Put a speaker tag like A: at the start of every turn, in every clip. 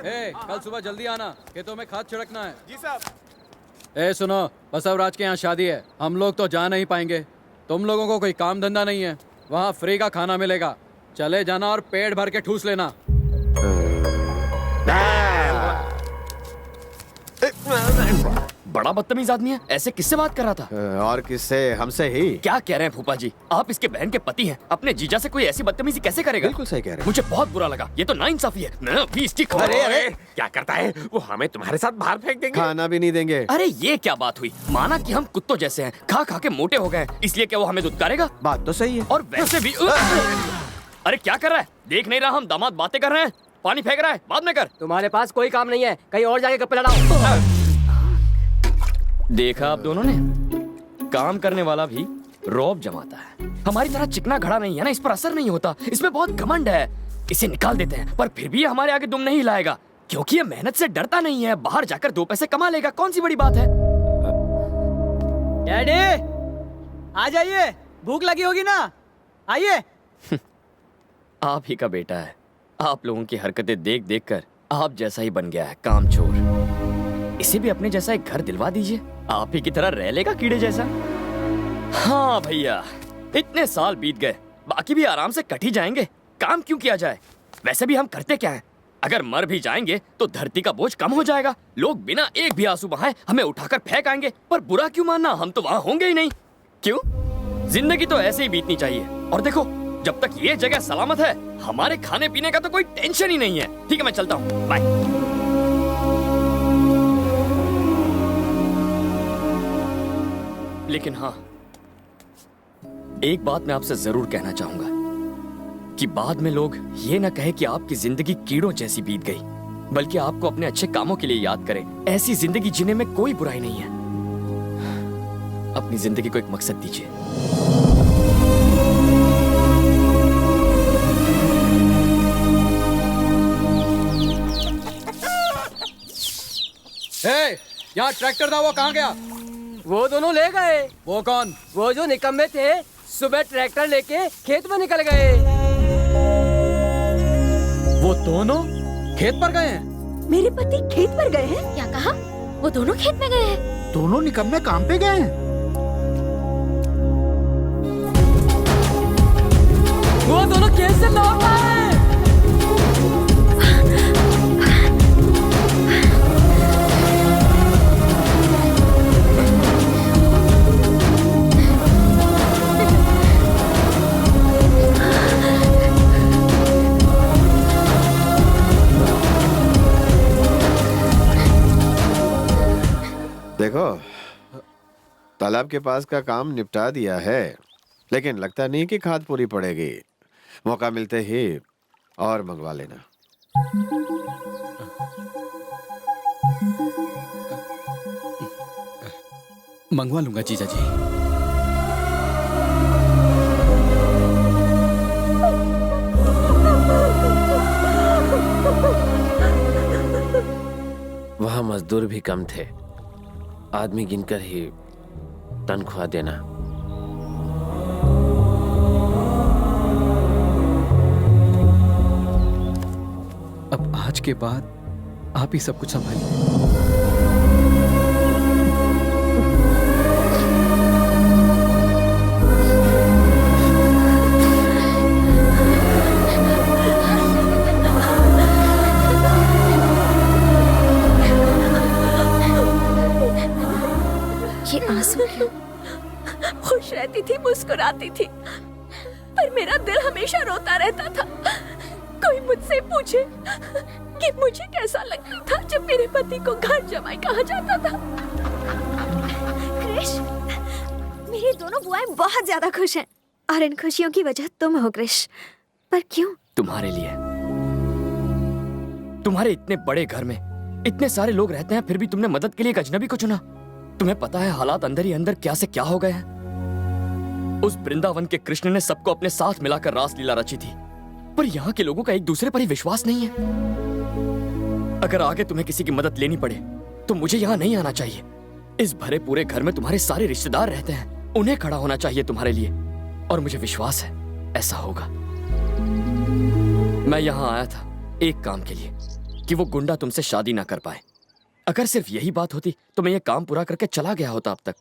A: कल सुबह जल्दी आना, खेतों में खाद छिड़कना है।
B: जी साहब।
A: सुनो, बसवराज के यहाँ शादी है, हम लोग तो जा नहीं पाएंगे। तुम लोगों को कोई काम धंधा नहीं है, वहाँ फ्री का खाना मिलेगा। चले जाना और पेट भर के ठूस लेना।
C: बड़ा बदतमीज आदमी है, ऐसे किससे बात कर रहा था?
D: और किससे? हमसे ही।
C: क्या कह रहे हैं फूफा जी, आप इसके बहन के पति हैं, अपने जीजा से कोई ऐसी बदतमीजी कैसे करेगा?
D: बिल्कुल सही कह रहे हैं।
C: मुझे बहुत बुरा लगा, ये तो नाइंसाफी है। मैं अभी इसकी
B: अरे अरे क्या करता है वो, हमें तुम्हारे साथ बाहर फेंक देंगे।
D: खाना भी नहीं देंगे।
C: अरे ये क्या बात हुई? माना कि हम कुत्तों जैसे हैं, खा खा के मोटे हो गए, इसलिए क्या वो हमें दुत्कारेगा?
D: बात तो सही है।
C: और वैसे भी अरे क्या कर रहा है? देख नहीं रहा हम दामाद बातें कर रहे हैं? पानी फेंक रहा है, बाद में कर।
E: तुम्हारे पास कोई काम नहीं है, कहीं और जाके गप्पे लड़ाओ।
C: देखा आप दोनों ने, काम करने वाला भी रौब जमाता है। हमारी तरह चिकना घड़ा नहीं है ना, इस पर असर नहीं होता। इसमें बहुत घमंड है, इसे निकाल देते हैं, पर फिर भी हमारे आगे दुम नहीं हिलाएगा, क्योंकि ये मेहनत से डरता नहीं है। बाहर जाकर 2 पैसे कमा लेगा, कौन सी बड़ी बात है?
E: डैडी आ जाइए, भूख लगी होगी ना, आइए।
C: आप ही का बेटा है, आप लोगों की हरकतें देख देख कर आप जैसा ही बन गया है, कामचोर। इसे भी अपने जैसा एक घर दिलवा दीजिए, आप ही की तरह रह लेगा कीड़े जैसा। हाँ भैया, इतने साल बीत गए, बाकी भी आराम से कट ही जाएंगे। काम क्यों किया जाए? वैसे भी हम करते क्या हैं? अगर मर भी जाएंगे तो धरती का बोझ कम हो जाएगा। लोग बिना एक भी आंसू बहाए हमें उठाकर फेंक आएंगे, पर बुरा क्यों मानना, हम तो वहां होंगे ही नहीं। क्यों? जिंदगी तो ऐसे ही बीतनी चाहिए। और देखो, जब तक ये जगह सलामत है, हमारे खाने पीने का तो कोई टेंशन ही नहीं है। ठीक है, मैं चलता हूँ, बाय। लेकिन हाँ, एक बात मैं आपसे जरूर कहना चाहूंगा कि बाद में लोग ये ना कहे कि आपकी जिंदगी कीड़ों जैसी बीत गई, बल्कि आपको अपने अच्छे कामों के लिए याद करें। ऐसी जिंदगी जीने में कोई बुराई नहीं है। अपनी जिंदगी को एक मकसद दीजिए।
A: यहाँ ट्रैक्टर था, वो कहाँ गया?
E: वो दोनों ले गए।
A: वो कौन?
E: वो जो निकम्मे थे, सुबह ट्रैक्टर लेके खेत में निकल गए।
A: वो दोनों खेत पर गए हैं?
F: मेरे पति खेत पर गए हैं?
G: क्या कहा? वो दोनों खेत में गए हैं?
H: दोनों निकम्मे काम पे गए हैं।
E: वो दोनों खेत से लौट आए।
D: देखो, तालाब के पास का काम निपटा दिया है, लेकिन लगता नहीं कि खाद पूरी पड़ेगी। मौका मिलते ही और मंगवा लेना।
A: मंगवा लूंगा जीजा जी।
I: वहाँ मजदूर भी कम थे, आदमी गिनकर ही तनख्वाह देना।
A: अब आज के बाद आप ही सब कुछ संभालिए।
F: खुश रहती थी, मुस्कुराती थी, पर मेरा दिल हमेशा रोता रहता था। कोई मुझसे पूछे कि मुझे कैसा लगता था जब मेरे पति को घर जमाई कहा जाता था। क्रिश, मेरी दोनों बुआएं बहुत ज्यादा खुश हैं, और इन खुशियों की वजह तुम हो क्रिश। पर क्यों?
C: तुम्हारे लिए। तुम्हारे इतने बड़े घर में इतने सारे लोग रहते हैं, फिर भी तुमने मदद के लिए एक अजनबी को चुना। तुम्हें पता है हालात अंदर ही अंदर क्या से क्या हो गए हैं। उस वृंदावन के कृष्ण ने सबको अपने साथ मिलाकर रासलीला रची थी, पर यहाँ के लोगों का एक दूसरे पर ही विश्वास नहीं है। अगर आगे तुम्हें किसी की मदद लेनी पड़े तो मुझे यहाँ नहीं आना चाहिए। इस भरे पूरे घर में तुम्हारे सारे रिश्तेदार रहते हैं, उन्हें खड़ा होना चाहिए तुम्हारे लिए, और मुझे विश्वास है ऐसा होगा। मैं यहाँ आया था एक काम के लिए, कि वो गुंडा तुमसे शादी ना कर पाए। अगर सिर्फ यही बात होती तो मैं ये काम पूरा करके चला गया होता अब तक।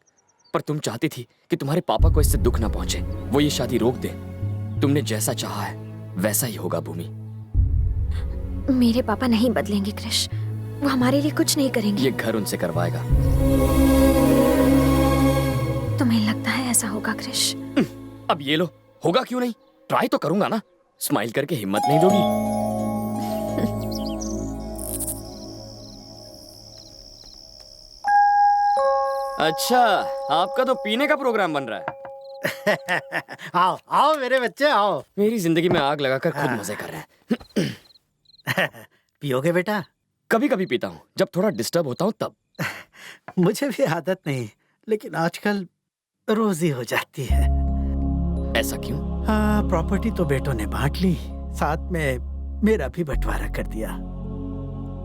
C: पर तुम चाहती थी कि तुम्हारे पापा को इससे दुख ना पहुंचे, वो ये शादी रोक दे। तुमने जैसा चाहा है वैसा ही होगा भूमि।
G: मेरे पापा नहीं बदलेंगे क्रिश, वो हमारे लिए कुछ नहीं करेंगे।
C: ये घर उनसे करवाएगा।
G: तुम्हें लगता है ऐसा होगा क्रिश?
C: अब ये लो, होगा क्यों नहीं, ट्राई तो करूंगा ना। स्माइल करके हिम्मत नहीं दोगी? अच्छा, आपका तो पीने का प्रोग्राम बन रहा है।
H: आओ आओ मेरे बच्चे आओ।
C: मेरी जिंदगी में आग लगाकर खुद मजे कर रहे हैं।
H: पियोगे बेटा?
C: कभी कभी पीता हूँ, जब थोड़ा डिस्टर्ब होता हूँ तब।
H: मुझे भी आदत नहीं, लेकिन आजकल रोज ही हो जाती है।
C: ऐसा क्यों?
H: हाँ, प्रॉपर्टी तो बेटों ने बांट ली, साथ में मेरा भी बंटवारा कर दिया।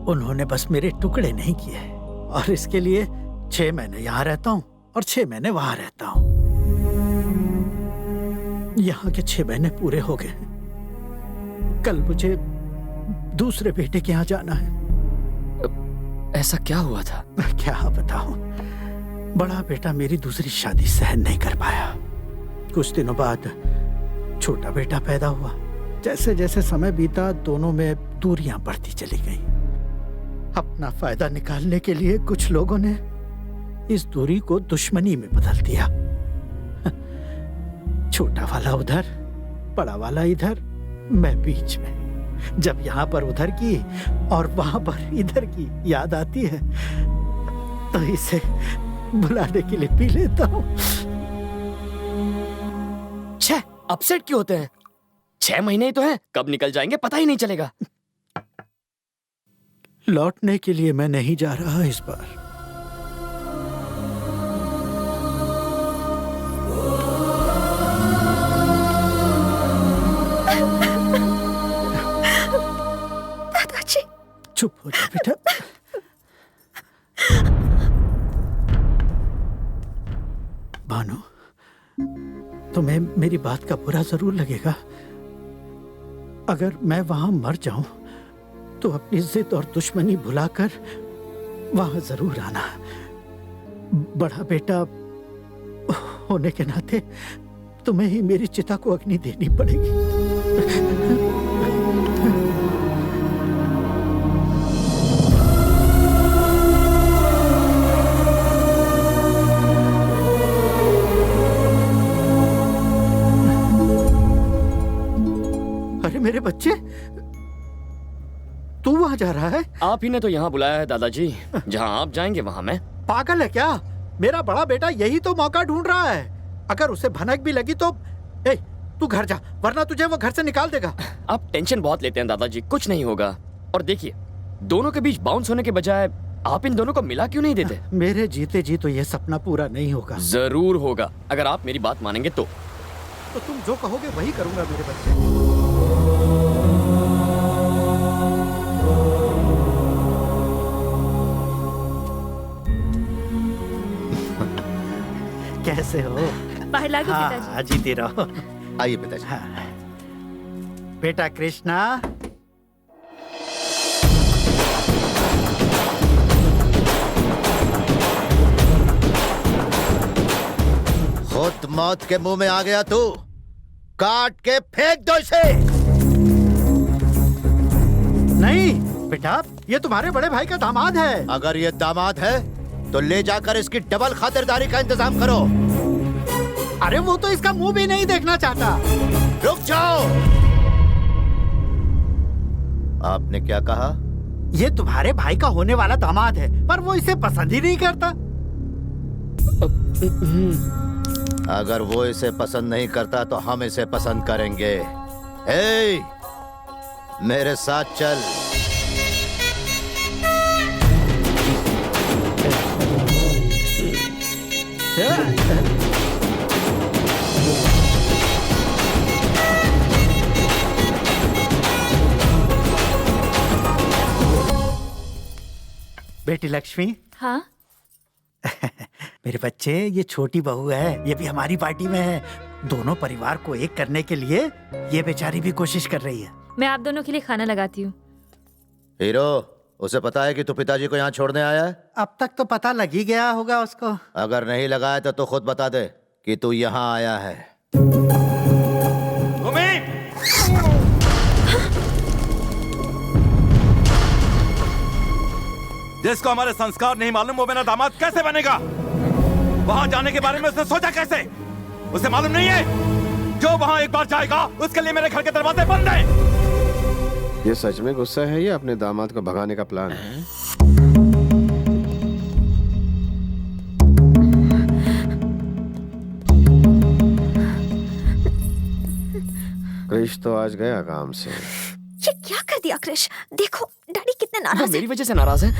H: उन्होंने बस मेरे टुकड़े नहीं किए, और इसके लिए 6 महीने यहाँ रहता हूँ और 6 महीने वहां रहता हूँ। यहाँ के 6 महीने पूरे हो गए। कल मुझे दूसरे बेटे के यहाँ जाना है।
C: ऐसा क्या हुआ था?
H: क्या बताऊं, बड़ा बेटा मेरी दूसरी शादी सहन नहीं कर पाया। कुछ दिनों बाद छोटा बेटा पैदा हुआ। जैसे जैसे समय बीता, दोनों में दूरियां बढ़ती चली गई। अपना फायदा निकालने के लिए कुछ लोगों ने इस दूरी को दुश्मनी में बदल दिया। छोटा वाला उधर, बड़ा वाला इधर, मैं बीच में। जब यहाँ पर उधर की और वहां पर इधर की याद आती है तो इसे बुलाने के लिए पी लेता हूँ।
C: छह अपसेट क्यों होते हैं? 6 महीने ही तो हैं, कब निकल जाएंगे पता ही नहीं चलेगा।
H: लौटने के लिए मैं नहीं जा रहा इस बार।
G: दादाजी,
H: चुप हो जा बेटा। भानु, तुम्हें मेरी बात का बुरा जरूर लगेगा। अगर मैं वहां मर जाऊं तो अपनी जिद और दुश्मनी भुलाकर वहां जरूर आना। बड़ा बेटा होने के नाते तुम्हें ही मेरी चिता को अग्नि देनी पड़ेगी। अरे मेरे बच्चे, तू वहां जा रहा है?
C: आप ही ने तो यहाँ बुलाया है दादाजी। जहाँ आप जाएंगे वहाँ मैं।
H: पागल है क्या? मेरा बड़ा बेटा यही तो मौका ढूंढ रहा है। अगर उसे भनक भी लगी तो तू घर जा, वरना तुझे वो घर से निकाल देगा।
C: आप टेंशन बहुत लेते हैं दादाजी, कुछ नहीं होगा। और देखिए, दोनों के बीच बाउंस होने के बजाय आप इन दोनों को मिला क्यों नहीं देते?
H: मेरे जीते जी तो ये सपना पूरा नहीं होगा।
C: जरूर होगा, अगर आप मेरी बात मानेंगे तो
H: तुम जो कहोगे वही करूंगा मेरे बच्चे। कैसे हो?
F: बाहर लागो पिताजी।
H: हाँ, जीते रहो।
D: आइए पिताजी।
H: हाँ। बेटा कृष्णा,
J: खुद मौत के मुंह में आ गया तू, काट के फेंक दो इसे।
H: नहीं बेटा, ये तुम्हारे बड़े भाई का दामाद है।
J: अगर ये दामाद है तो ले जाकर इसकी डबल खातिरदारी का इंतजाम करो।
H: अरे वो तो इसका मुंह भी नहीं देखना चाहता।
J: रुक जाओ। आपने क्या कहा?
H: ये तुम्हारे भाई का होने वाला दामाद है, पर वो इसे पसंद ही नहीं करता।
J: अगर वो इसे पसंद नहीं करता तो हम इसे पसंद करेंगे। ए, मेरे साथ चल।
H: बेटी लक्ष्मी।
F: हाँ?
H: मेरे बच्चे, ये छोटी बहू है, ये भी हमारी पार्टी में है। दोनों परिवार को एक करने के लिए ये बेचारी भी कोशिश कर रही है।
F: मैं आप दोनों के लिए खाना लगाती हूँ।
J: हीरो, उसे पता है कि तू पिताजी को यहाँ छोड़ने आया है?
H: अब तक तो पता लग ही गया होगा उसको।
J: अगर नहीं लगा है तो तू खुद बता दे कि तू यहाँ आया है।
K: जिसको हमारे संस्कार नहीं मालूम वो मेरा दामाद कैसे बनेगा? वहां जाने के बारे में उसने सोचा कैसे? उसे मालूम नहीं है जो वहां एक बार जाएगा उसके लिए मेरे घर के दरवाजे बंद हैं।
D: ये सच में गुस्सा है या अपने दामाद को भगाने का प्लान है? क्रिश तो आज गया काम से।
G: ये क्या कर दिया क्रिश? देखो डैडी कितने
C: वो
G: नाराज हैं।
C: मेरी वजह से नाराज है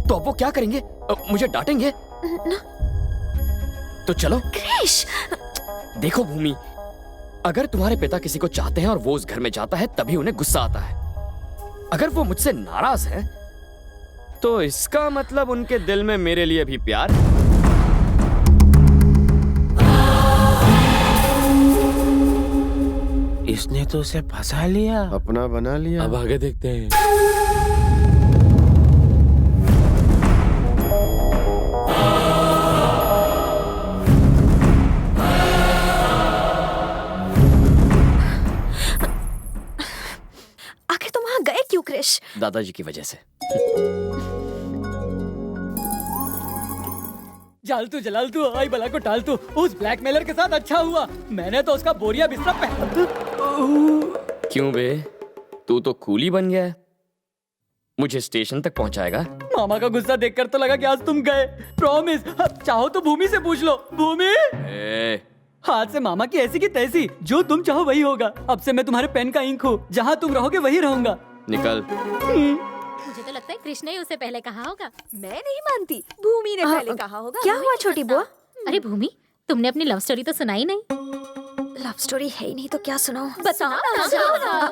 C: तो अब वो क्या करेंगे? मुझे डांटेंगे
G: ना
C: तो चलो।
G: क्रिश,
C: देखो भूमि, अगर तुम्हारे पिता किसी को चाहते हैं और वो उस घर में जाता है तभी उन्हें गुस्सा आता है। अगर वो मुझसे नाराज है तो इसका मतलब उनके दिल में मेरे लिए भी प्यार।
I: इसने तो उसे फंसा लिया,
D: अपना बना लिया।
I: अब आगे देखते हैं।
G: आखिर तुम वहां गए क्यों क्रिश?
C: दादाजी की वजह से।
E: जालतू जलालतू आई बला को टालतू, उस ब्लैकमेलर के साथ अच्छा हुआ मैंने तो उसका बोरिया बिस्तरा
C: क्यों बे, तू तो कूली बन गया है। मुझे स्टेशन तक पहुंचाएगा?
E: मामा का गुस्सा देखकर तो लगा कि आज तुम गए। प्रॉमिस, चाहो तो भूमि से पूछ लो। भूमि, हाथ से मामा की ऐसी की तैसी, जो तुम चाहो वही होगा। अब से मैं तुम्हारे पेन का इंक हूँ, जहाँ तुम रहोगे वही रहूंगा।
C: निकल।
F: मुझे तो लगता है कृष्ण ने उसे पहले कहा होगा।
G: मैं नहीं मानती, भूमि ने पहले कहा होगा। क्या हुआ छोटी बुआ?
F: अरे भूमि, तुमने अपनी लव स्टोरी तो सुनाई नहीं।
G: लव स्टोरी है ही नहीं तो क्या सुनाऊं?
F: बताओ ना।